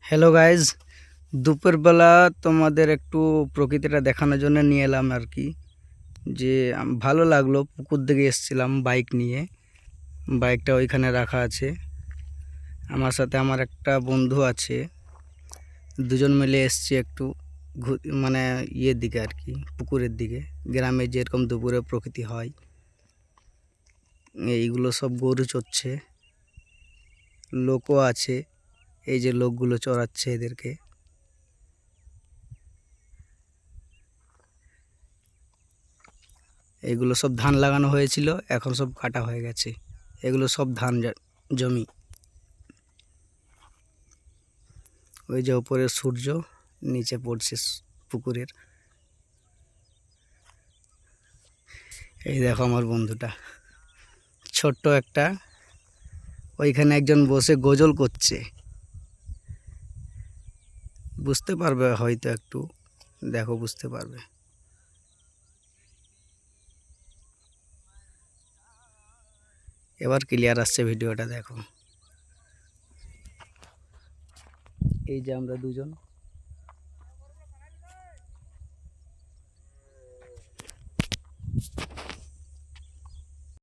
Hello guys, দুপুরবেলা তোমাদের একটু প্রকৃতিটা দেখানোর জন্য নিয়ে এলাম আর কি। যে ভালো লাগলো, পুকুর দিকে এসেছিলাম বাইক নিয়ে। বাইকটা ওইখানে রাখা আছে। আমার সাথে আমার একটা বন্ধু আছে, দুজন মিলে এসছি একটু মানে ইয়ের দিকে আর কি, পুকুরের দিকে। গ্রামে যেরকম দুপুরে প্রকৃতি হয়, এইগুলো সব গরু চড়ছে, লোকও আছে। এই যে লোকগুলো চড়াচ্ছে এদেরকে। এগুলো সব ধান লাগানো হয়েছিল, এখন সব কাটা হয়ে গেছে। এগুলো সব ধান জমি। ওই যে উপরে সূর্য নিচে পড়ছে পুকুরের। এই দেখো আমার বন্ধুটা ছোট্ট একটা, ওইখানে একজন বসে গজল করছে। বুঝতে পারবে হয়তো, একটু দেখো বুঝতে পারবে। এবার ক্লিয়ার আসছে ভিডিওটা, দেখো। এই যে আমরা দুজন।